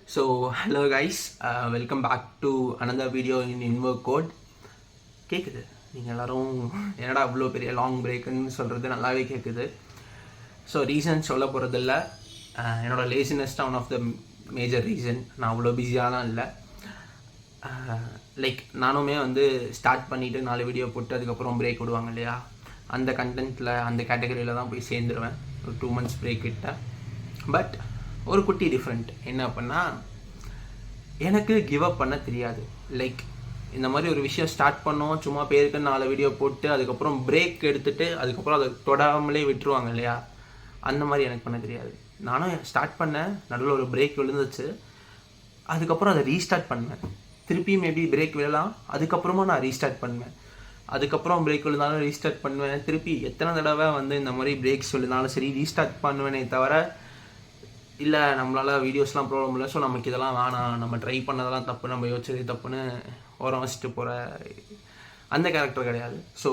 So, hello guys, welcome back to another video in Inverk Code. கேட்குது நீங்கள் எல்லோரும் என்னடா அவ்வளோ பெரிய லாங் பிரேக்குன்னு சொல்கிறது நல்லாவே கேட்குது. ஸோ ரீசன் சொல்ல போகிறதில்ல, என்னோடய லேசினஸ் தான் one of the major reason. நான் அவ்வளோ பிஸியாலாம் இல்லை. லைக் நானுமே வந்து ஸ்டார்ட் பண்ணிவிட்டு 4 வீடியோ போட்டு அதுக்கப்புறம் பிரேக் விடுவாங்க இல்லையா, அந்த கண்டென்ட்டில் அந்த கேட்டகரியில் தான் போய் சேர்ந்துருவேன். ஒரு 2 months பிரேக் கிட்ட. பட் ஒரு குட்டி டிஃப்ரெண்ட் என்ன அப்படின்னா, எனக்கு கிவ் அப் பண்ண தெரியாது. லைக் இந்த மாதிரி ஒரு விஷயம் ஸ்டார்ட் பண்ணோம், சும்மா பேருக்கு 4 வீடியோ போட்டு அதுக்கப்புறம் பிரேக் எடுத்துகிட்டு அதுக்கப்புறம் அதை தொடாமலே விட்டுருவாங்க இல்லையா, அந்த மாதிரி எனக்கு பண்ண தெரியாது. நானும் ஸ்டார்ட் பண்ணேன், நடுவில் ஒரு பிரேக் விழுந்துச்சு, அதுக்கப்புறம் அதை ரீஸ்டார்ட் பண்ணேன். திருப்பி மேபி பிரேக் விழலாம், அதுக்கப்புறமா நான் ரீஸ்டார்ட் பண்ணுவேன். அதுக்கப்புறம் பிரேக் விழுந்தாலும் ரீஸ்டார்ட் பண்ணுவேன். திருப்பி எத்தனை தடவை வந்து இந்த மாதிரி பிரேக்ஸ் விழுந்தாலும் சரி ரீஸ்டார்ட் பண்ணுவேனே தவிர, இல்லை நம்மளால் வீடியோஸ்லாம் ப்ராப்ளம் இல்லை, ஸோ நமக்கு இதெல்லாம் வேணாம், நம்ம ட்ரை பண்ணதெல்லாம் தப்பு, நம்ம யோசிச்சது தப்புன்னு ஓரம் வச்சுட்டு போகிற அந்த கேரக்டர் கிடையாது. ஸோ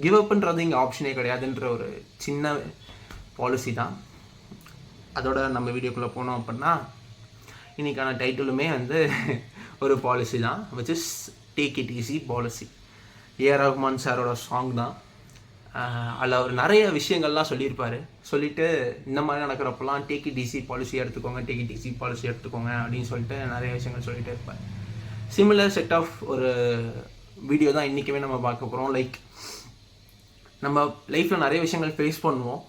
கிவ் அப்புன்றது இங்கே ஆப்ஷனே கிடையாதுன்ற ஒரு சின்ன பாலிசி தான். அதோட நம்ம வீடியோக்குள்ளே போனோம் அப்படின்னா, இன்றைக்கான டைட்டிலுமே வந்து ஒரு பாலிசி தான், which is take it easy policy. AR Rahman சாரோட சாங் தான். அதில் அவர் நிறைய விஷயங்கள்லாம் சொல்லியிருப்பார். சொல்லிவிட்டு இந்த மாதிரி நடக்கிறப்பெல்லாம் டேக் இட் ஈஸி பாலிசி எடுத்துக்கோங்க, டேக் இட் ஈஸி பாலிசி எடுத்துக்கோங்க அப்படின்னு சொல்லிட்டு நிறைய விஷயங்கள் சொல்லிகிட்டே இருப்பார். சிமிலர் செட் ஆஃப் ஒரு வீடியோ தான் இன்றைக்குமே நம்ம பார்க்க போகிறோம். லைக் நம்ம லைஃப்பில் நிறைய விஷயங்கள் ஃபேஸ் பண்ணுவோம்.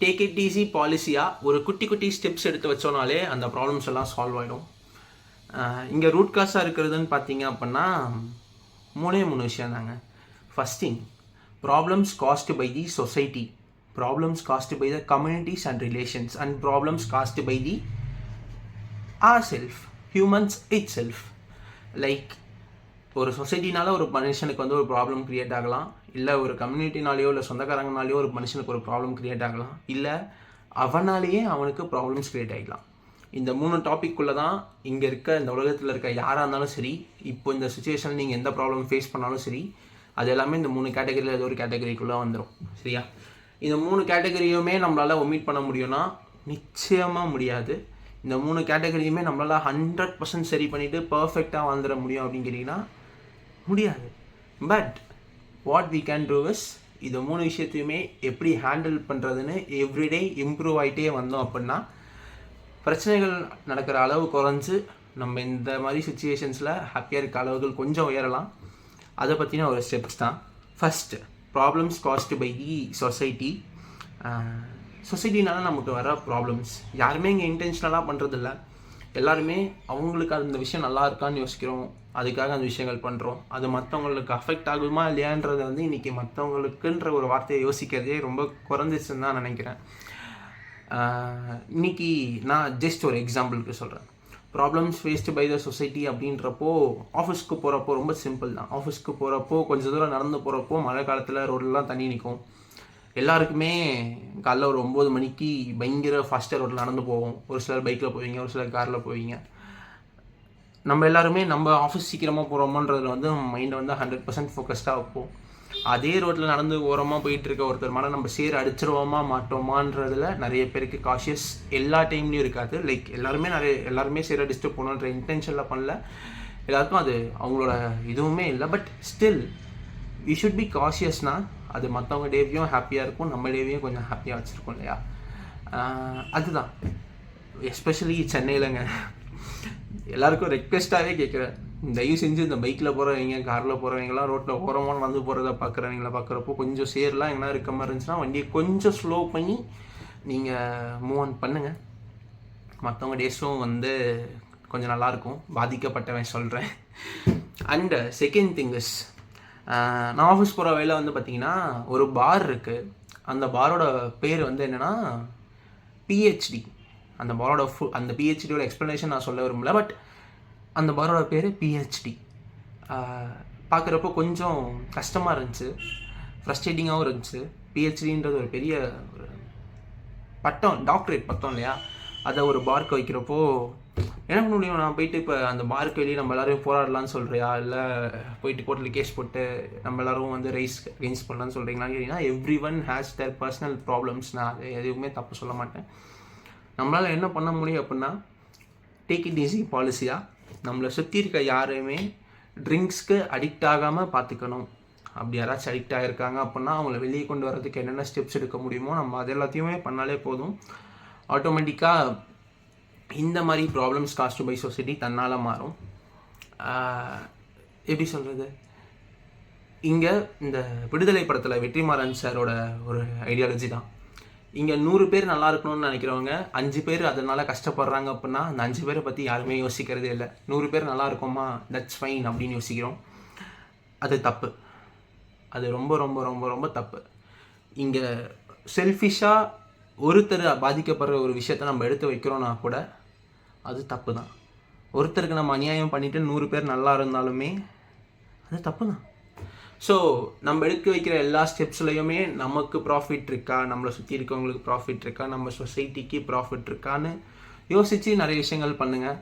டேக் இட் ஈஸி பாலிசியாக ஒரு குட்டி குட்டி ஸ்டெப்ஸ் எடுத்து வச்சோனாலே அந்த ப்ராப்ளம்ஸ் எல்லாம் சால்வ் ஆகிடும். இங்கே ரூட் காஸாக இருக்கிறதுன்னு பார்த்தீங்க அப்படின்னா 3 விஷயம் தாங்க. First thing, problems caused by the society, problems caused by the communities and relations, and problems caused by the ourself, humans itself. Like ஒரு சொசைட்டினால ஒரு மனுஷனுக்கு வந்து ஒரு ப்ராப்ளம் க்ரியேட் ஆகலாம், இல்லை ஒரு கம்யூனிட்டினாலேயோ இல்லை சொந்தக்காரங்கனாலேயோ ஒரு மனுஷனுக்கு ஒரு ப்ராப்ளம் க்ரியேட் ஆகலாம், இல்லை அவனாலேயே அவனுக்கு ப்ராப்ளம்ஸ் க்ரியேட் ஆகிடலாம். இந்த 3 டாபிக்குள்ளே தான் இங்கே இருக்க இந்த உலகத்தில் இருக்க யாராக இருந்தாலும் சரி, இப்போ இந்த சுச்சுவேஷனில் நீங்கள் எந்த ப்ராப்ளம் ஃபேஸ் பண்ணாலும் சரி, அது எல்லாமே இந்த 3 கேட்டகரியில் ஏதோ ஒரு கேட்டகரிக்குள்ளே வந்துடும். சரியா? இந்த 3 கேட்டகரியுமே நம்மளால் ஒமிட் பண்ண முடியும்னா நிச்சயமாக முடியாது. இந்த 3 கேட்டகரியுமே நம்மளால் 100% சரி பண்ணிவிட்டு பர்ஃபெக்டாக வாழ்ந்துட முடியும் அப்படின்னு கேட்டிங்கன்னா முடியாது. But what we can do is, இந்த 3 விஷயத்தையுமே எப்படி ஹேண்டில் பண்ணுறதுன்னு எவ்ரிடே இம்ப்ரூவ் ஆகிட்டே வந்தோம் அப்படின்னா பிரச்சனைகள் நடக்கிற அளவு குறைஞ்சு நம்ம இந்த மாதிரி சுச்சுவேஷன்ஸில் ஹாப்பியாக இருக்க அளவுகள் கொஞ்சம் உயரலாம். அதை பற்றின ஒரு ஸ்டெப்ஸ் தான். First, problems caused by the society. சொசைட்டினால நமக்கு வர ப்ராப்ளம்ஸ் யாருமே இங்கே இன்டென்ஷனலாக பண்ணுறதில்ல. எல்லாருமே அவங்களுக்கு அந்த விஷயம் நல்லா இருக்கான்னு யோசிக்கிறோம், அதுக்காக அந்த விஷயங்கள் பண்ணுறோம். அது மற்றவங்களுக்கு அஃபெக்ட் ஆகுமா இல்லையான்றது வந்து இன்றைக்கி மற்றவங்களுக்குன்ற ஒரு வார்த்தையை யோசிக்கிறதே ரொம்ப குறைஞ்சிச்சுன்னு தான் நினைக்கிறேன். இன்றைக்கி நான் ஜஸ்ட் ஒரு எக்ஸாம்பிளுக்கு சொல்கிறேன். Problems faced by the society அப்படின்றப்போ ஆஃபீஸ்க்கு போகிறப்போ ரொம்ப சிம்பிள் தான். ஆஃபீஸ்க்கு போகிறப்போ கொஞ்சம் தூரம் நடந்து போகிறப்போ மழை காலத்தில் ரோடெலாம் தண்ணி நிற்கும். எல்லாருக்குமே காலைல ஒரு 9 மணிக்கு பயங்கர ஃபாஸ்ட்டாக ரோட்டில் நடந்து போவோம். ஒரு சிலர் பைக்கில் போவீங்க, ஒரு சிலர் காரில் போவீங்க. நம்ம எல்லாருமே நம்ம ஆஃபீஸ் சீக்கிரமாக போகிறோமோன்றதில் வந்து மைண்டை வந்து 100% ஃபோக்கஸ்டாக வைப்போம். அதே ரோட்டில் நடந்து ஓரமாக போயிட்டு இருக்க ஒருத்தர் மேலே நம்ம சேர் அடிச்சிருவோமா மாட்டோமான்றதில் நிறைய பேருக்கு காஷியஸ் எல்லா டைம்லேயும் இருக்காது. லைக் எல்லாருமே சேர் அடிச்சுட்டு போகணுன்ற இன்டென்ஷனில் பண்ணல, எல்லாருக்கும் அது அவங்களோட இதுவுமே இல்லை. But still you should be காஷியஸ்னால் அது மற்றவங்க டேவையும் ஹாப்பியாக இருக்கும், நம்ம டேவையும் கொஞ்சம் ஹாப்பியாக வச்சுருக்கோம் இல்லையா. அதுதான் எஸ்பெஷலி சென்னையிலங்க எல்லாருக்கும் ரெக்வெஸ்ட்டாகவே கேட்குறேன், தயவு செஞ்சு இந்த பைக்கில் போகிறவங்க, காரில் போகிறவங்கலாம் ரோட்டில் ஓரமாக நடந்து போகிறத பார்க்குறப்போ கொஞ்சம் சேர்லாம் எங்கன்னா இருக்க மாதிரி இருந்துச்சுன்னா வண்டியை கொஞ்சம் ஸ்லோ பண்ணி நீங்கள் மூவ் ஆன் பண்ணுங்கள். மற்றவங்க டேஸும் வந்து கொஞ்சம் நல்லாயிருக்கும். பாதிக்கப்பட்டவன் சொல்கிறேன். அண்டு செகண்ட் திங் இஸ், நான் ஆஃபீஸ் போகிற வழியில் வந்து பார்த்திங்கன்னா ஒரு பார் இருக்குது. அந்த பாரோட பேர் வந்து என்னென்னா பிஹெச்டி. அந்த பாரோட அந்த பிஹெச்டியோட எக்ஸ்ப்ளனேஷன் நான் சொல்ல விரும்பல. பட் அந்த பாரோட பேர் பிஹெச்டி. பார்க்குறப்போ கொஞ்சம் கஷ்டமாக இருந்துச்சு, ஃப்ரஸ்ட்ரேட்டிங்காகவும் இருந்துச்சு. பிஹெச்டின்றது ஒரு பெரிய ஒரு பட்டம், டாக்டரேட் பட்டம் இல்லையா. அதை ஒரு பார்க்கு வைக்கிறப்போ என்ன பண்ண முடியும்? நான் போயிட்டு இப்போ அந்த பார்க்கு வெளியே நம்ம எல்லோரும் போராடலான்னு சொல்கிறியா, இல்லை போயிட்டு கோர்ட்டில் கேஸ் போட்டு நம்ம எல்லோரும் வந்து ரைஸ் பண்ணலான்னு சொல்கிறீங்களான்னு கேட்டிங்கன்னா, every one has their personal problems. நான் அது எதுவுமே தப்பு சொல்ல மாட்டேன். நம்மளால் என்ன பண்ண முடியும் அப்படின்னா, டேக் இட் ஈஸி பாலிசியாக நம்மளை சுற்றி இருக்க யாரையுமே ட்ரிங்க்ஸ்க்கு அடிக்ட் ஆகாமல் பார்த்துக்கணும். அப்படி யாராச்சும் அடிக்ட் ஆகிருக்காங்க அப்படின்னா அவங்கள வெளியே கொண்டு வரதுக்கு என்னென்ன ஸ்டெப்ஸ் எடுக்க முடியுமோ நம்ம அது எல்லாத்தையுமே பண்ணாலே போதும். ஆட்டோமேட்டிக்காக இந்த மாதிரி ப்ராப்ளம்ஸ் காஸ்ட் பை சொசைட்டி தன்னால் மாறும். எப்படி சொல்கிறது, இங்கே இந்த விடுதலை படத்தில் வெற்றிமாறன் சாரோட ஒரு ஐடியாலஜி தான். இங்கே 100 பேர் நல்லா இருக்கணும்னு நினைக்கிறவங்க 5 பேர் அதனால் கஷ்டப்படுறாங்க அப்படின்னா அந்த 5 பேரை பற்றி யாருமே யோசிக்கிறதே இல்லை. 100 பேர் நல்லா இருக்கோமா, தட்ஸ் ஃபைன் அப்படின்னு யோசிக்கிறோம். அது தப்பு. அது ரொம்ப ரொம்ப ரொம்ப ரொம்ப தப்பு. இங்கே செல்ஃபிஷாக ஒருத்தர் பாதிக்கப்படுற ஒரு விஷயத்த நம்ம எடுத்து வைக்கிறோன்னா கூட அது தப்பு தான். ஒருத்தருக்கு நம்ம அநியாயம் பண்ணிவிட்டு 100 பேர் நல்லா இருந்தாலுமே அது தப்பு தான். ஸோ நம்ம எடுக்க வைக்கிற எல்லா ஸ்டெப்ஸ்லையுமே நமக்கு ப்ராஃபிட் இருக்கா, நம்மளை சுற்றி இருக்கவங்களுக்கு ப்ராஃபிட் இருக்கா, நம்ம சொசைட்டிக்கு ப்ராஃபிட் இருக்கான்னு யோசித்து நிறைய விஷயங்கள் பண்ணுங்கள்.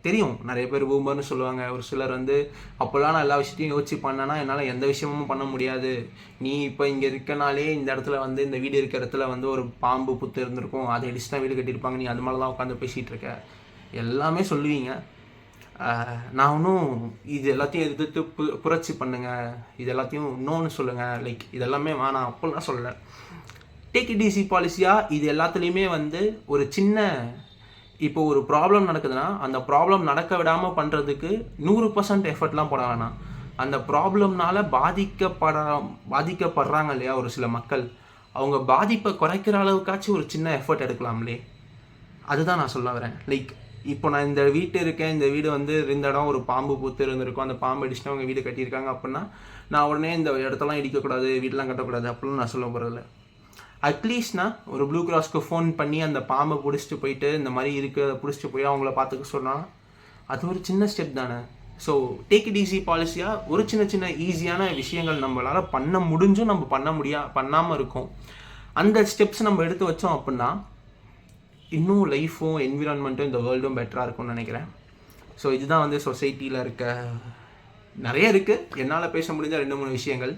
தெரியும் நிறைய பேர் பூமர்னு சொல்லுவாங்க. ஒரு சிலர் வந்து அப்போல்லாம் நான் எல்லா விஷயத்தையும் யோசிச்சு பண்ணேன்னா என்னால் எந்த விஷயமும் பண்ண முடியாது, நீ இப்போ இங்கே இருக்கனாலே இந்த இடத்துல வந்து இந்த வீடு இருக்கிற இடத்துல வந்து ஒரு பாம்பு புத்து இருந்திருக்கும், அதை அடிச்சு தான் வீடு கட்டியிருப்பாங்க, நீ அது மேலே தான் உட்காந்து பேசிகிட்டு இருக்க, எல்லாமே சொல்லுவீங்க. நான் ஒன்றும் இது எல்லாத்தையும் எதிர்த்து புரட்சி பண்ணுங்க, இது எல்லாத்தையும் இன்னொன்று சொல்லுங்கள், லைக் இதெல்லாமே வேணாம் அப்போல்லாம் சொல்லலை. டேக் இட் ஈஸி பாலிசியாக இது எல்லாத்துலேயுமே வந்து ஒரு சின்ன, இப்போ ஒரு ப்ராப்ளம் நடக்குதுன்னா அந்த ப்ராப்ளம் நடக்க விடாமல் பண்ணுறதுக்கு 100% எஃபர்ட்லாம் போட வேணாம். அந்த ப்ராப்ளம்னால பாதிக்கப்படுறாங்க இல்லையா ஒரு சில மக்கள், அவங்க பாதிப்பை குறைக்கிற அளவுக்காச்சும் ஒரு சின்ன எஃபர்ட் எடுக்கலாம்லே. அதுதான் நான் சொல்ல வரேன். லைக் இப்போ நான் இந்த வீட்டு இருக்கேன், இந்த வீடு வந்து இந்த இடம் ஒரு பாம்பு பூத்து இருந்திருக்கும், அந்த பாம்பு அடிச்சுட்டு அவங்க வீடு கட்டியிருக்காங்க அப்படின்னா நான் உடனே இந்த இடத்தெல்லாம் இடிக்கக்கூடாது, வீடெலாம் கட்டக்கூடாது அப்படிலாம் நான் சொல்ல போகிறதில்ல. அட்லீஸ்ட்னா ஒரு ப்ளூ கிராஸ்க்கு ஃபோன் பண்ணி அந்த பாம்பை பிடிச்சிட்டு போயிட்டு இந்த மாதிரி இருக்கிறத பிடிச்சிட்டு போய் அவங்கள பார்த்துக்க சொன்னால் அது ஒரு சின்ன ஸ்டெப் தானே. ஸோ டேக் இட் ஈஸி பாலிசியாக ஒரு சின்ன சின்ன ஈஸியான விஷயங்கள் நம்மளால் பண்ண முடிஞ்சும் நம்ம பண்ணாமல் இருக்கோம். அந்த ஸ்டெப்ஸ் நம்ம எடுத்து வச்சோம் அப்படின்னா இன்னும் லைஃப்பும் என்விரான்மெண்ட்டும் இந்த வேர்ல்டும் பெட்டராக இருக்கும்னு நினைக்கிறேன். ஸோ இதுதான் வந்து சொசைட்டியில் இருக்க நிறைய இருக்குது. என்னால் பேச முடிஞ்ச 2-3 விஷயங்கள்.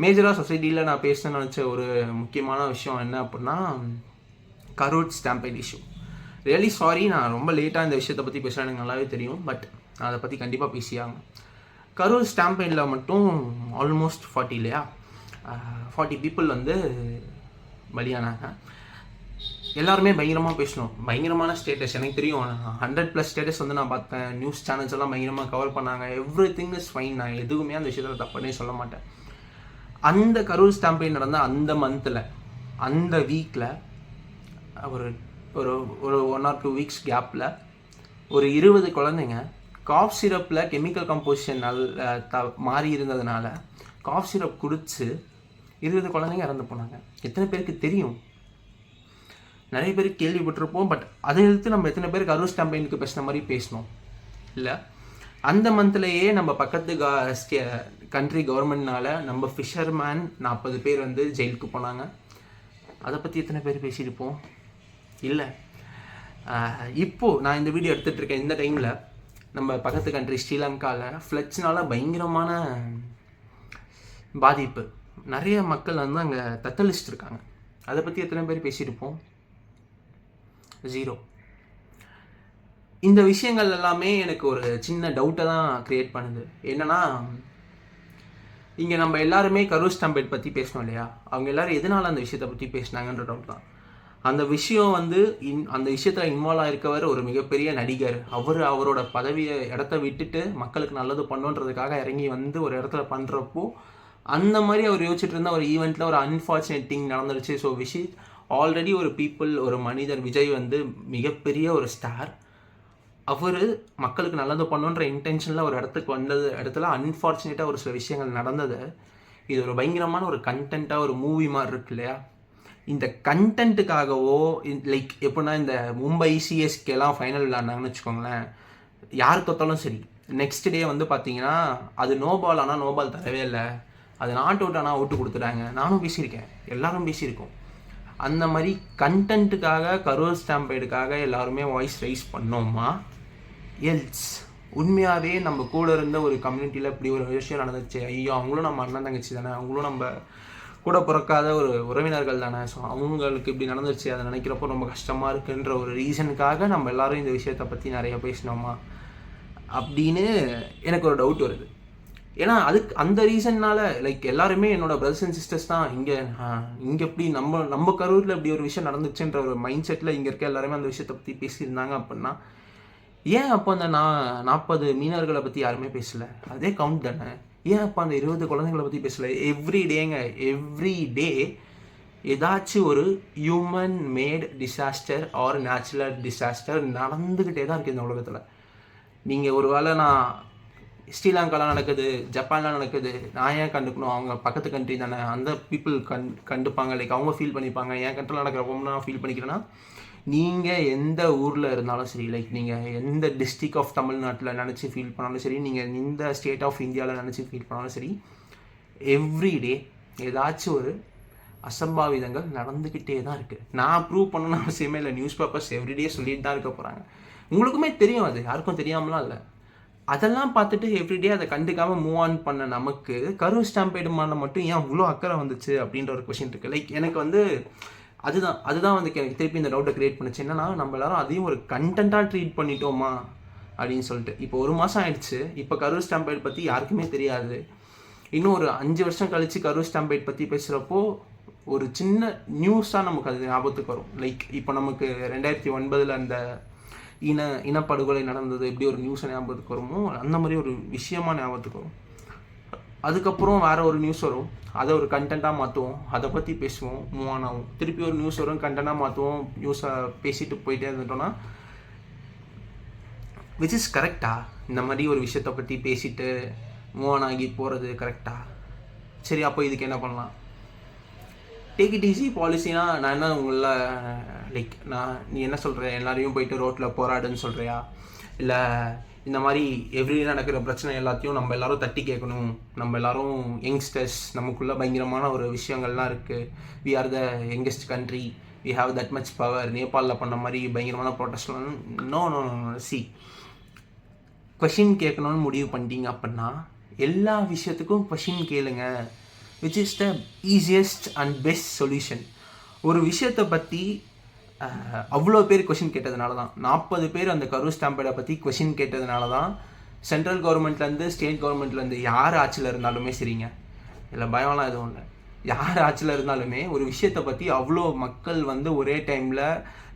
மேஜராக சொசைட்டியில் நான் பேசணும்னு நினச்ச ஒரு முக்கியமான விஷயம் என்ன அப்படின்னா கரூர் ஸ்டாம்பைட் இஷ்யூ. ரியலி சாரி, நான் ரொம்ப லேட்டாக இந்த விஷயத்தை பற்றி பேசுகிறேன், எனக்கு நல்லாவே தெரியும். பட் நான் அதை பற்றி கண்டிப்பாக பேசியாங்க. கரூர் ஸ்டாம்பைடில் மட்டும் ஆல்மோஸ்ட் 40 இல்லையா 40 பீப்புள் வந்து பலியானாங்க. எல்லாருமே பயங்கரமாக பேசணும், பயங்கரமான ஸ்டேட்டஸ். எனக்கு தெரியும் 100+ ஸ்டேட்டஸ் வந்து நான் பார்த்தேன். நியூஸ் சேனல்ஸ் எல்லாம் பயங்கரமாக கவர் பண்ணாங்க. Everything is fine. நான் எதுவுமே அந்த விஷயத்தில் தப்புன்னே சொல்ல மாட்டேன். அந்த கரூர் ஸ்டாம்பைட் நடந்த அந்த மந்தில், அந்த வீக்கில், ஒரு ஒரு ஒரு 1 or 2 வீக்ஸ் கேப்பில் ஒரு 20 குழந்தைங்க காஃப் சிரப்பில் கெமிக்கல் கம்போசிஷன் மாறி இருந்ததுனால காஃப் சிரப் குடித்து 20 குழந்தைங்க இறந்து போனாங்க. எத்தனை பேருக்கு தெரியும்? நிறைய பேர் கேள்விப்பட்டிருப்போம். பட் அதை எடுத்து நம்ம எத்தனை பேருக்கு கரூர் ஸ்டாம்பைனுக்கு பேசுன மாதிரி பேசணும் இல்லை? அந்த மந்த்லேயே நம்ம பக்கத்து கண்ட்ரி கவர்மெண்ட்னால நம்ம ஃபிஷர்மேன் 40 பேர் வந்து ஜெயிலுக்கு போனாங்க. அதை பற்றி எத்தனை பேர் பேசியிருப்போம்? இல்லை. இப்போது நான் இந்த வீடியோ எடுத்துகிட்டு இருக்கேன் இந்த டைமில் நம்ம பக்கத்து கண்ட்ரி ஸ்ரீலங்காவில் ஃப்ளட்ஸ்னால பயங்கரமான பாதிப்பு, நிறைய மக்கள் வந்து அங்கே தத்தளிச்சுட்டு இருக்காங்க. அதை பற்றி எத்தனை பேர் பேசியிருப்போம்? 0. இந்த விஷயங்கள் எல்லாமே எனக்கு ஒரு சின்ன டவுட்டை தான் க்ரியேட் பண்ணுது. என்னென்னா, இங்கே நம்ம எல்லாருமே கரூர் ஸ்டாம்பைட் பற்றி பேசணும் இல்லையா? அவங்க எல்லோரும் எதனால் அந்த விஷயத்தை பற்றி பேசினாங்கன்ற டவுட் தான். அந்த விஷயம் வந்து அந்த விஷயத்தில் இன்வால்வ் ஆகிருக்கவர் ஒரு மிகப்பெரிய நடிகர். அவரோட பதவியை இடத்த விட்டுட்டு மக்களுக்கு நல்லது பண்ணுன்றதுக்காக இறங்கி வந்து ஒரு இடத்துல பண்ணுறப்போ அந்த மாதிரி அவர் யோசிச்சுட்டு இருந்த ஒரு ஈவெண்ட்டில் ஒரு அன்ஃபார்ச்சுனேட் திங் நடந்துருச்சு. ஸோ ஆல்ரெடி ஒரு ஒரு மனிதர் விஜய் வந்து மிகப்பெரிய ஒரு ஸ்டார். அவர் மக்களுக்கு நல்லது பண்ணுன்ற இன்டென்ஷனில் ஒரு இடத்துக்கு இடத்துல அன்ஃபார்ச்சுனேட்டாக ஒரு சில விஷயங்கள் நடந்தது. இது ஒரு பயங்கரமான ஒரு கண்டென்ட்டாக ஒரு மூவி மாதிரி இருக்கு இல்லையா? இந்த கண்டென்ட்டுக்காகவோ லைக் எப்படின்னா இந்த மும்பை சிஎஸ்கேலாம் ஃபைனல் விளாண்டாங்கன்னு வச்சுக்கோங்களேன், யார் தொத்தாலும் சரி நெக்ஸ்ட் டே வந்து பார்த்தீங்கன்னா அது நோ பால், ஆனால் நோ பால் தரவே இல்லை, அது நாட் அவுட் ஆனால் அவுட்டு கொடுத்துட்டாங்க. நானும் பேசியிருக்கேன், எல்லாரும் பேசியிருக்கோம். அந்த மாதிரி கண்டென்ட்டுக்காக கரூர் ஸ்டாம்பைடுக்காக எல்லாருமே வாய்ஸ் ரைஸ் பண்ணோமா? எல்ஸ் உண்மையாகவே நம்ம கூட இருந்த ஒரு கம்யூனிட்டியில் இப்படி ஒரு விஷயம் நடந்துச்சு, ஐயோ அவங்களும் நம்ம அண்ணன் தங்கச்சி தானே, அவங்களும் நம்ம கூட பிறக்காத ஒரு உறவினர்கள் தானே. ஸோ அவங்களுக்கு இப்படி நடந்துருச்சு, அதை நினைக்கிறப்போ ரொம்ப கஷ்டமாக இருக்குன்ற ஒரு ரீசனுக்காக நம்ம எல்லோரும் இந்த விஷயத்தை பற்றி நிறைய பேசினோமா அப்படின்னு எனக்கு ஒரு டவுட் வருது. ஏன்னா அதுக்கு அந்த ரீசன்னால் லைக் எல்லாருமே என்னோடய பிரதர்ஸ் அண்ட் சிஸ்டர்ஸ் தான். இங்கே எப்படி நம்ம கரூரில் இப்படி ஒரு விஷயம் நடந்துச்சுன்ற ஒரு மைண்ட் செட்டில் இங்கே இருக்க எல்லாருமே அந்த விஷயத்தை பற்றி பேசியிருந்தாங்க அப்படின்னா, ஏன் அப்போ அந்த 40 மீனவர்களை பற்றி யாருமே பேசலை? அதே கவுண்ட் தானே. ஏன் அப்போ அந்த 20 குழந்தைங்களை பற்றி பேசலை? எவ்ரி டே ஏதாச்சும் ஒரு human made disaster or natural disaster நடந்துக்கிட்டே தான் இருக்குது இந்த உலகத்தில். நீங்கள் ஒரு வேளை நான் ஸ்ரீலங்காலாம் நடக்குது, ஜப்பான்லாம் நடக்குது, நான் ஏன் கண்டுக்கணும்? அவங்க பக்கத்து கண்ட்ரி தானே, அந்த பீப்புள் கண்டுப்பாங்க, லைக் அவங்க ஃபீல் பண்ணிப்பாங்க. என் கண்ட்ரியில் நடக்கிறப்போ நான் ஃபீல் பண்ணிக்கிறேன்னா, நீங்கள் எந்த ஊரில் இருந்தாலும் சரி, லைக் நீங்கள் எந்த டிஸ்ட்ரிக்ட் ஆஃப் தமிழ்நாட்டில் நினச்சி ஃபீல் பண்ணாலும் சரி, நீங்கள் இந்த ஸ்டேட் ஆஃப் இந்தியாவில் நினச்சி ஃபீல் பண்ணாலும் சரி, எவ்ரிடே ஏதாச்சும் ஒரு அசம்பாவிதங்கள் நடந்துக்கிட்டே தான் இருக்குது. நான் ப்ரூவ் பண்ணணும்னு அவசியமே இல்லை. நியூஸ் பேப்பர்ஸ் எவ்ரிடே சொல்லிட்டு தான் இருக்க போகிறாங்க. உங்களுக்குமே தெரியும், அது யாருக்கும் தெரியாமலாம் இல்லை. அதெல்லாம் பார்த்துட்டு எவ்ரிடே அதை கண்டுக்காமல் மூவ் ஆன் பண்ண நமக்கு கரூர் ஸ்டாம்பேடு மேலே மட்டும் ஏன் இவ்வளோ அக்கறை வந்துச்சு அப்படின்ற ஒரு கொஷின் இருக்குது. லைக் எனக்கு வந்து அதுதான் வந்து எனக்கு திருப்பி இந்த டவுட்டை க்ரியேட் பண்ணுச்சு. என்னன்னா, நம்ம எல்லாரும் அதையும் ஒரு கண்டென்ட்டாக ட்ரீட் பண்ணிட்டோமா அப்படின்னு சொல்லிட்டு. இப்போ 1 மாதம் ஆயிடுச்சு. இப்போ கரூர் ஸ்டாம்பேட் பற்றி யாருக்குமே தெரியாது. இன்னும் ஒரு 5 வருஷம் கழித்து கரூர் ஸ்டாம்பேட் பற்றி பேசுகிறப்போ ஒரு சின்ன நியூஸாக நமக்கு அது ஞாபகத்துக்கு வரும். லைக் இப்போ நமக்கு 2009 அந்த இனப்படுகொலை நடந்தது எப்படி ஒரு நியூஸை ஞாபகத்துக்கு வருமோ, அந்த மாதிரி ஒரு விஷயமா ஞாபகத்துக்கு வரும். அதுக்கப்புறம் வேறு ஒரு நியூஸ் வரும், அதை ஒரு கண்டென்ட்டாக மாற்றுவோம், அதை பற்றி பேசுவோம், மூவ் ஆன் ஆகும். திருப்பி ஒரு நியூஸ் வரும், கண்டென்ட்டாக மாற்றுவோம், நியூஸை பேசிட்டு போயிட்டே இருந்துட்டோன்னா, விச் இஸ் கரெக்டா? இந்த மாதிரி ஒரு விஷயத்தை பற்றி பேசிட்டு மூவ் ஆன் ஆகி போகிறது கரெக்டா? சரி, அப்போ இதுக்கு என்ன பண்ணலாம்? டேக் இட் ஈஸி பாலிசினா நான் என்ன உங்களில் லைக் நீ என்ன சொல்கிற, எல்லாரையும் போயிட்டு ரோட்டில் போராடுன்னு சொல்கிறியா? இல்லை இந்த மாதிரி எவ்ரிடே நடக்கிற பிரச்சனை எல்லாத்தையும் நம்ம எல்லோரும் தட்டி கேட்கணும், நம்ம எல்லோரும் யங்ஸ்டர்ஸ், நமக்குள்ளே பயங்கரமான ஒரு விஷயங்கள்லாம் இருக்குது, we are the youngest country, we have that much power, நேபாளில் பண்ண மாதிரி பயங்கரமான ப்ரொட்டஸ்ட்லாம் நோ. சி, கொஷின் கேட்கணும்னு முடிவு பண்ணிட்டீங்க அப்படின்னா எல்லா விஷயத்துக்கும் கொஷின் கேளுங்க, which is the easiest and best solution. ஒரு விஷயத்தை பற்றி அவ்வளோ பேர் கொஷின் கேட்டதுனால தான், 40 பேர் அந்த கரூர் ஸ்டாம்பேடை பற்றி கொஷின் கேட்டதுனால தான் சென்ட்ரல் கவர்மெண்ட்லேருந்து ஸ்டேட் கவர்மெண்ட்லேருந்து யார் ஆட்சியில் இருந்தாலுமே சரிங்க, இல்லை பயம்லாம் எதுவும் இல்லை, யார் ஆட்சியில் இருந்தாலுமே ஒரு விஷயத்தை பற்றி அவ்வளோ மக்கள் வந்து ஒரே டைமில்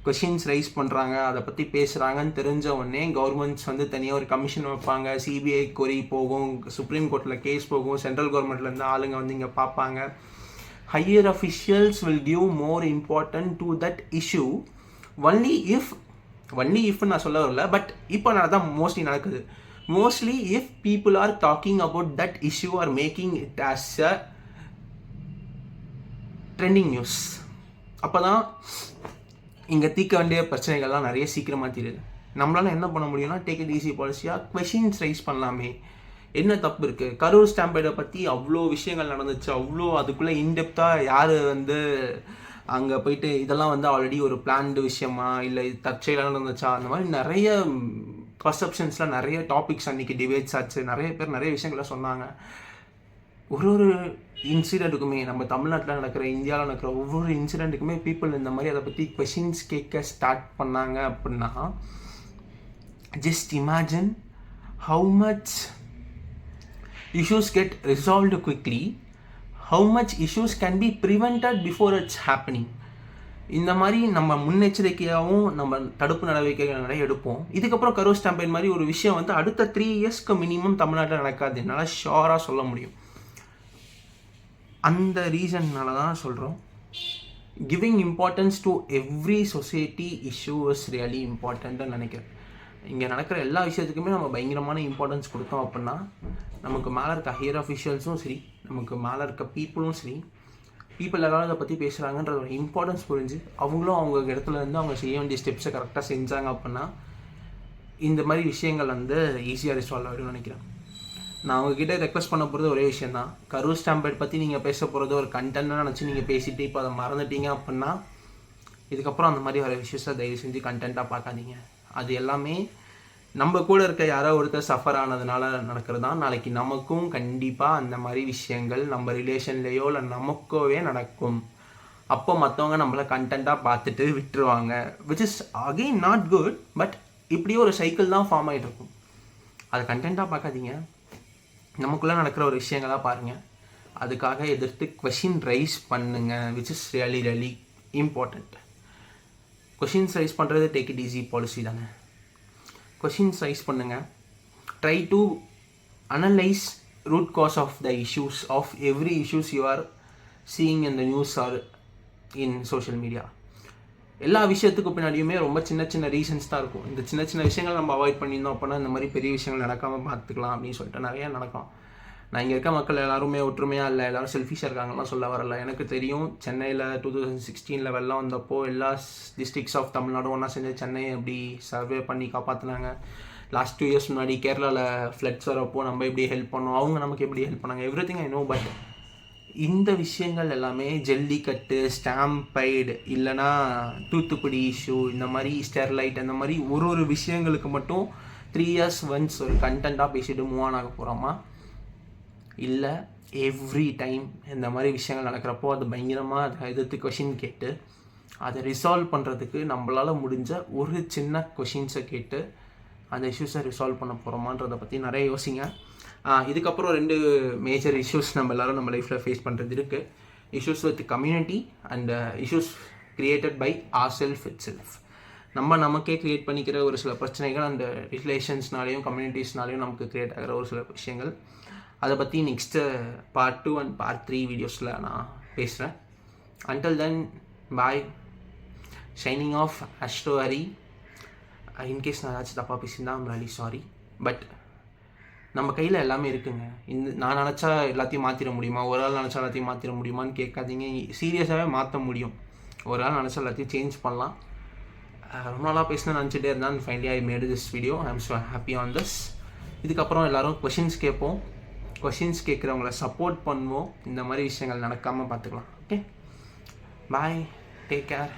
கொஷின்ஸ் ரைஸ் பண்ணுறாங்க, அதை பற்றி பேசுகிறாங்கன்னு தெரிஞ்ச உடனே கவர்மெண்ட்ஸ் வந்து தனியாக ஒரு கமிஷன் வைப்பாங்க, சிபிஐ கொரி போகும், சுப்ரீம் கோர்ட்டில் கேஸ் போகும், சென்ட்ரல் கவர்மெண்ட்லேருந்து ஆளுங்க வந்து இங்கே பார்ப்பாங்க. Higher officials will give more importance to that issue only if நான் சொல்ல வரல, பட் இப்போ தான் மோஸ்ட்லி நடக்குது. Mostly if people are talking about that issue or making it as a trending news, அப்போ தான் இங்கே தீர்க்க வேண்டிய பிரச்சனைகள்லாம் நிறைய சீக்கிரமாக தீருது. நம்மளால என்ன பண்ண முடியும்னா, டேக் இட் ஈஸி பாலிசியாக கொஷின்ஸ் ரைஸ் பண்ணலாமே, என்ன தப்பு இருக்குது? கரூர் ஸ்டாம்பேடை பற்றி அவ்வளோ விஷயங்கள் நடந்துச்சு, அவ்வளோ அதுக்குள்ளே இன்டெப்த்தாக யார் வந்து அங்கே போயிட்டு இதெல்லாம் வந்து ஆல்ரெடி ஒரு பிளான்டு விஷயமா இல்லை தற்செயலாக நடந்துச்சா, அந்த மாதிரி நிறைய பர்செப்ஷன்ஸில் நிறைய டாபிக்ஸ் அன்றைக்கி டிபேட்ஸ் ஆச்சு, நிறைய பேர் நிறைய விஷயங்களை சொன்னாங்க. ஒரு இன்சிடெண்ட்டுக்குமே, நம்ம தமிழ்நாட்டில் நடக்கிற, இந்தியாவில் நடக்கிற ஒவ்வொரு இன்சிடெண்ட்டுக்குமே பீப்புள் இந்த மாதிரி அதை பற்றி கொஷின்ஸ் கேட்க ஸ்டார்ட் பண்ணாங்க அப்படின்னா, just imagine how much issues get resolved quickly, how much issues can be prevented before it's happening. இந்த மாதிரி நம்ம முன்னெச்சரிக்கையாகவும் நம்ம தடுப்பு நடவடிக்கைகள் நிறைய எடுப்போம். இதுக்கப்புறம் கரூர் ஸ்டாம்பேட் மாதிரி ஒரு விஷயம் வந்து அடுத்த 3 இயர்ஸ்க்கு மினிமம் தமிழ்நாட்டில் நடக்காது, என்னால் ஷோராக சொல்ல முடியும். அந்த ரீசன்னால தான் சொல்கிறோம், giving importance to every society issue is really இம்பார்ட்டன்ட்னு நினைக்கிறேன். இங்கே நடக்கிற எல்லா விஷயத்துக்குமே நம்ம பயங்கரமான இம்பார்ட்டன்ஸ் கொடுத்தோம் அப்படின்னா, நமக்கு மேலே இருக்க ஹையர் அஃபிஷியல்ஸும் சரி, நமக்கு மேலே இருக்க பீப்புளும் சரி, பீப்புள் எல்லாரும் அதை பற்றி பேசுகிறாங்கன்ற ஒரு இம்பார்ட்டன்ஸ் புரிஞ்சு அவங்களும் அவங்க இடத்துல இருந்து அவங்க செய்ய வேண்டிய ஸ்டெப்ஸை கரெக்டாக செஞ்சாங்க அப்படின்னா இந்த மாதிரி விஷயங்கள் வந்து ஈஸியாக ரிசால்வ் ஆகிடும்னு நினைக்கிறேன். நான் உங்ககிட்ட ரெக்வஸ்ட் பண்ண போகிறது ஒரே விஷயம் தான், கரூர் ஸ்டாம்பேட் பற்றி நீங்கள் பேச போகிறது ஒரு கண்டென்ட்னு நினச்சி நீங்கள் பேசிட்டு இப்போ அதை மறந்துட்டீங்க அப்படின்னா, இதுக்கப்புறம் அந்த மாதிரி வர விஷயத்தை தயவு செஞ்சு கண்டென்ட்டாக பார்க்காதீங்க. அது எல்லாமே நம்ம கூட இருக்க யாரோ ஒருத்தர் சஃபர் ஆனதுனால நடக்கிறது தான் நாளைக்கு நமக்கும் கண்டிப்பாக அந்த மாதிரி விஷயங்கள் நம்ம ரிலேஷன்லேயோ இல்லை நமக்கோவே நடக்கும். அப்போ மற்றவங்க நம்மளை கண்டென்ட்டாக பார்த்துட்டு விட்டுருவாங்க, which is again not good. But இப்படியே ஒரு சைக்கிள் தான் ஃபார்ம் ஆகிட்டு இருக்கும். அதை கண்டென்ட்டாக பார்க்காதீங்க, நமக்குள்ளே நடக்கிற ஒரு விஷயங்களாக பாருங்கள். அதுக்காக எதிர்த்து கொஷின் ரைஸ் பண்ணுங்க, which is really really important. Questions raise பண்ணுறது டேக் இட் ஈஸி பாலிசி தானே. கொஷின்ஸ் ரைஸ் பண்ணுங்கள். Try to analyse root cause of the issues of every issues you are seeing in the news or in social media. எல்லா விஷயத்துக்கு பின்னாடியுமே ரொம்ப சின்ன சின்ன reasons தான் இருக்கும். இந்த சின்ன சின்ன விஷயங்கள் நம்ம அவாய்ட் பண்ணியிருந்தோம் அப்படின்னா இந்த மாதிரி பெரிய விஷயங்கள் நடக்காமல் பார்த்துக்கலாம் அப்படின்னு சொல்லிட்டு நிறையா நடக்கும். நான் இங்கே இருக்க மக்கள் எல்லாருமே ஒற்றுமையாக இல்லை, எல்லோரும் செல்ஃபிஷாக இருக்காங்கலாம் சொல்ல வரல. எனக்கு தெரியும் சென்னையில் 2016 வெள்ளம் வந்தப்போ எல்லா டிஸ்ட்ரிக்ஸ் ஆஃப் தமிழ்நாடு ஒன்றா சேர்ந்து சென்னையை எப்படி சர்வே பண்ணி காப்பாற்றினாங்க. லாஸ்ட் 2 years முன்னாடி கேரளாவில் ஃப்ளட்ஸ் வரப்போ நம்ம எப்படி ஹெல்ப் பண்ணோம், அவங்க நமக்கு எப்படி ஹெல்ப் பண்ணாங்க, every thing I know. But இந்த விஷயங்கள் எல்லாமே ஜல்லிக்கட்டு, ஸ்டாம்பைடு, இல்லைனா தூத்துக்குடி இஷ்யூ, இந்த மாதிரி ஸ்டெர்லைட், அந்த மாதிரி ஒரு விஷயங்களுக்கு மட்டும் 3 years ஒன்ஸ் ஒரு கண்டென்ட்டாக பேசிட்டு மூவ் ஆன் ஆக போகிறோமா? இல்லை எவ்ரி டைம் இந்த மாதிரி விஷயங்கள் நடக்கிறப்போ அது பயங்கரமாக அதை எதிர்த்து கொஷின் கேட்டு அதை ரிசால்வ் பண்ணுறதுக்கு நம்மளால் முடிஞ்ச ஒரு சின்ன கொஷின்ஸை கேட்டு அந்த இஷ்யூஸை ரிசால்வ் பண்ண போகிறோமான்றதை பற்றி நிறைய யோசிங்க. இதுக்கப்புறம் 2 மேஜர் இஷ்யூஸ் நம்ம எல்லோரும் நம்ம லைஃப்பில் ஃபேஸ் பண்ணுறது இருக்குது. Issues with community and issues created by our self it self. நமக்கே க்ரியேட் பண்ணிக்கிற ஒரு சில பிரச்சனைகள் அந்த ரிலேஷன்ஸ்னாலேயும் கம்யூனிட்டிஸ்னாலேயும் நமக்கு க்ரியேட் ஆகிற ஒரு சில விஷயங்கள். அதை பற்றி நெக்ஸ்ட்டு part 2 and part 3 வீடியோஸில் நான் பேசுகிறேன். Until then bye, shining of astro Hari. In case நான் ஏதாச்சும் தப்பாக பேசியிருந்தா ஐம் ரியலி சாரி. பட் நம்ம கையில் எல்லாமே இருக்குங்க. நான் நினச்சா எல்லாத்தையும் மாற்றிட முடியுமா, ஒரு ஆள் நினச்சா எல்லாத்தையும் மாற்றிட முடியுமான்னு கேட்காதீங்க. சீரியஸாகவே மாற்ற முடியும். ஒரு ஆள் நினச்சா எல்லாத்தையும் சேஞ்ச் பண்ணலாம். ரொம்ப நாளாக பேசினா நினச்சிட்டே இருந்தான். Finally I made this video. I am so happy on this. இதுக்கப்புறம் எல்லோரும் கொஷின்ஸ் கேட்போம், கொஷின்ஸ் கேட்குறவங்கள சப்போர்ட் பண்ணுவோம். இந்த மாதிரி விஷயங்கள் நடக்காமல் பார்த்துக்கலாம். ஓகே, பாய், டேக் கேர்.